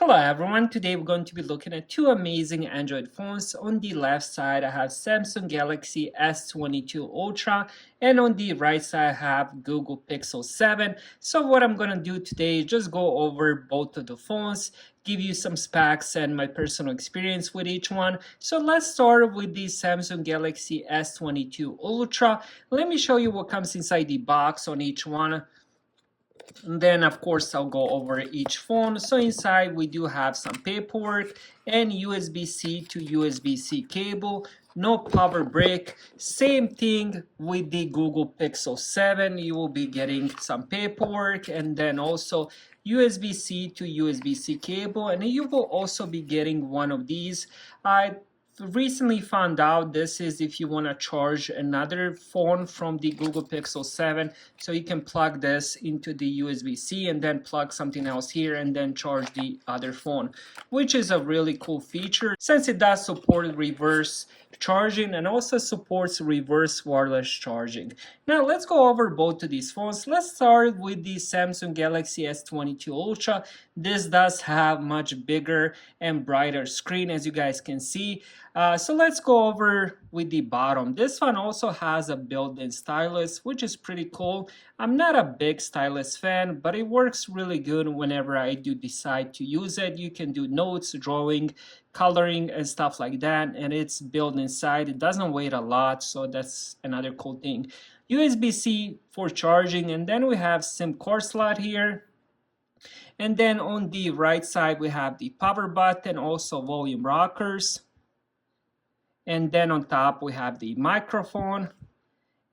Hello everyone, today we're going to be looking at two amazing Android phones. On the left side I have Samsung Galaxy S22 Ultra, and on the right side I have Google Pixel 7. So what I'm going to do today is just go over both of the phones, give you some specs and my personal experience with each one. So let's start with the Samsung Galaxy S22 Ultra. Let me show you what comes inside the box on each one. And then of course I'll go over each phone. So inside we do have some paperwork and USB-C to USB-C cable, no power brick. Same thing with the Google Pixel 7. You will be getting some paperwork and then also USB-C to USB-C cable, and you will also be getting one of these. I recently found out this is if you want to charge another phone from the Google Pixel 7, so you can plug this into the USB-C and then plug something else here and then charge the other phone, which is a really cool feature since it does support reverse charging and also supports reverse wireless charging. Now let's go over both of these phones. Let's start with the Samsung Galaxy S22 Ultra. This does have much bigger and brighter screen, as you guys can see. So let's go over with the bottom. This one also has a built-in stylus, which is pretty cool. I'm not a big stylus fan, but it works really good whenever I do decide to use it. You can do notes, drawing, coloring, and stuff like that, and it's built inside. It doesn't weigh a lot, so that's another cool thing. USB-C for charging, and then we have SIM card slot here. And then on the right side, we have the power button, also volume rockers. And then on top we have the microphone,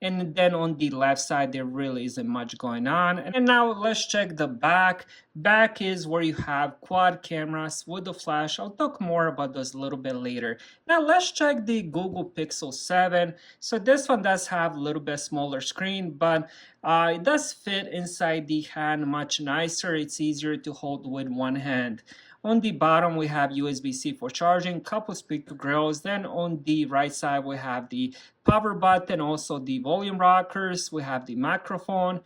and then on the left side there really isn't much going on. And now let's check the back. Back is where you have quad cameras with the flash. I'll talk more about those a little bit later. Now let's check the Google Pixel 7. So this one does have a little bit smaller screen, but it does fit inside the hand much nicer. It's easier to hold with one hand. On the bottom we have USB-C for charging, couple speaker grills. Then on the right side we have the power button, also the volume rockers, we have the microphone,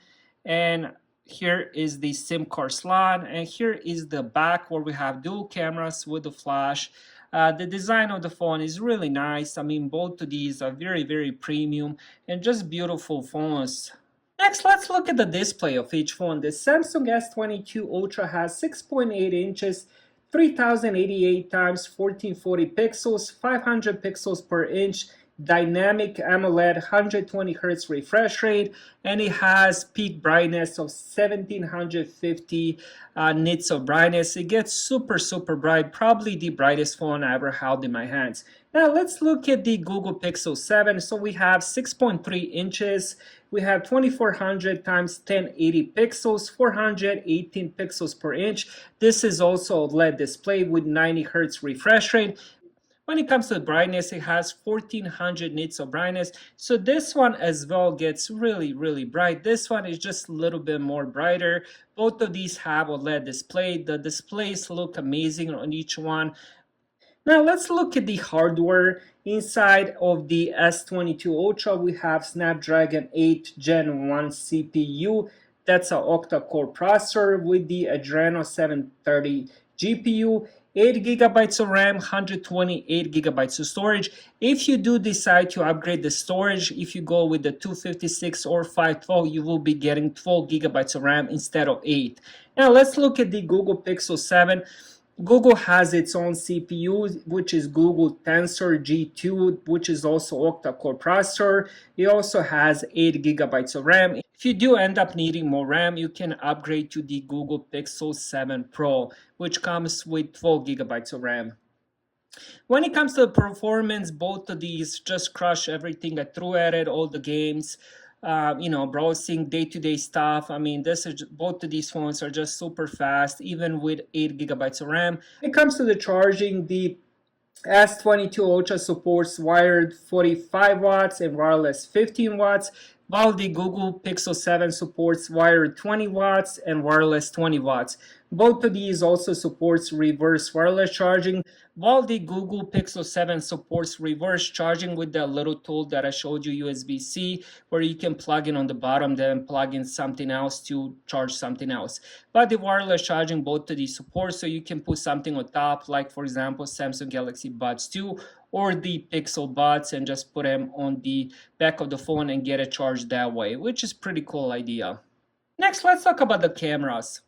and here is the SIM card slot, and here is the back where we have dual cameras with the flash. The design of the phone is really nice. I mean, both of these are very premium and just beautiful phones. Next, let's look at the display of each phone. The Samsung S22 Ultra has 6.8 inches, 3088 times 1440 pixels, 500 pixels per inch, dynamic AMOLED, 120 Hz refresh rate, and it has peak brightness of 1750 nits of brightness. It gets super bright, probably the brightest phone I ever held in my hands. Now let's look at the Google Pixel 7. So we have 6.3 inches, we have 2400 times 1080 pixels, 418 pixels per inch. This is also a LED display with 90 Hz refresh rate. When it comes to brightness, it has 1400 nits of brightness. So this one as well gets really bright. This one is just a little bit more brighter. Both of these have a LED display. The displays look amazing on each one. Now let's look at the hardware. Inside of the S22 Ultra, we have Snapdragon 8 Gen 1 CPU. That's an octa-core processor with the Adreno 730 GPU. 8 gigabytes of RAM, 128 gigabytes of storage. If you do decide to upgrade the storage, if you go with the 256 or 512, you will be getting 12 gigabytes of RAM instead of 8. Now let's look at the Google Pixel 7. Google has its own CPU, which is Google Tensor G2, which is also octa-core processor. It also has 8 gigabytes of RAM. If you do end up needing more RAM, you can upgrade to the Google Pixel 7 Pro, which comes with 12 gigabytes of RAM. When it comes to the performance, both of these just crush everything I threw at it, all the games. Browsing, day-to-day stuff. I mean, both of these phones are just super fast, even with 8 gigabytes of RAM. When it comes to the charging, the S22 Ultra supports wired 45 watts and wireless 15 watts, while the Google Pixel 7 supports wired 20 watts and wireless 20 watts. Both of these also supports reverse wireless charging, while the Google Pixel 7 supports reverse charging with the little tool that I showed you, USB-C, where you can plug in on the bottom, then plug in something else to charge something else. But the wireless charging, both of these support, so you can put something on top, like for example, Samsung Galaxy Buds 2 or the Pixel Buds, and just put them on the back of the phone and get it charged that way, which is pretty cool idea. Next, let's talk about the cameras.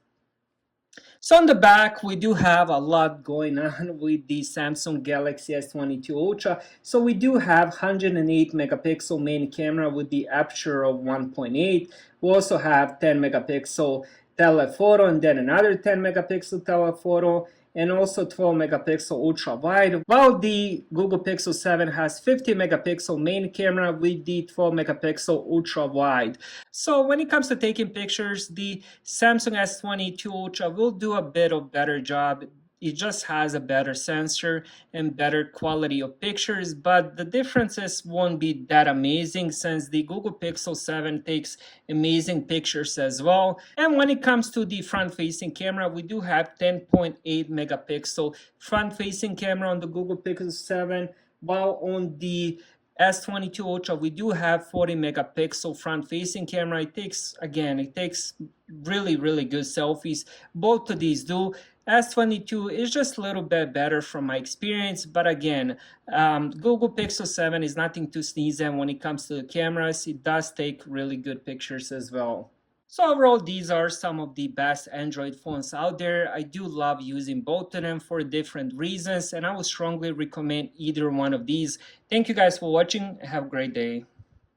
So on the back, we do have a lot going on with the Samsung Galaxy S22 Ultra. So we do have 108 megapixel main camera with the aperture of 1.8. We also have 10 megapixel telephoto and then another 10 megapixel telephoto, and also 12 megapixel ultra wide, while the Google Pixel 7 has 50 megapixel main camera with the 12 megapixel ultra wide. So when it comes to taking pictures, the Samsung S22 Ultra will do a bit of better job. It just has a better sensor and better quality of pictures, but the differences won't be that amazing since the Google Pixel 7 takes amazing pictures as well. And when it comes to the front-facing camera, we do have 10.8 megapixel front-facing camera on the Google Pixel 7, while on the S22 Ultra we do have 40 megapixel front-facing camera. It takes really good selfies. Both of these do. S22 is just a little bit better from my experience, but again, Google Pixel 7 is nothing to sneeze at when it comes to the cameras. It does take really good pictures as well. So overall, these are some of the best Android phones out there. I do love using both of them for different reasons, and I would strongly recommend either one of these. Thank you guys for watching. Have a great day.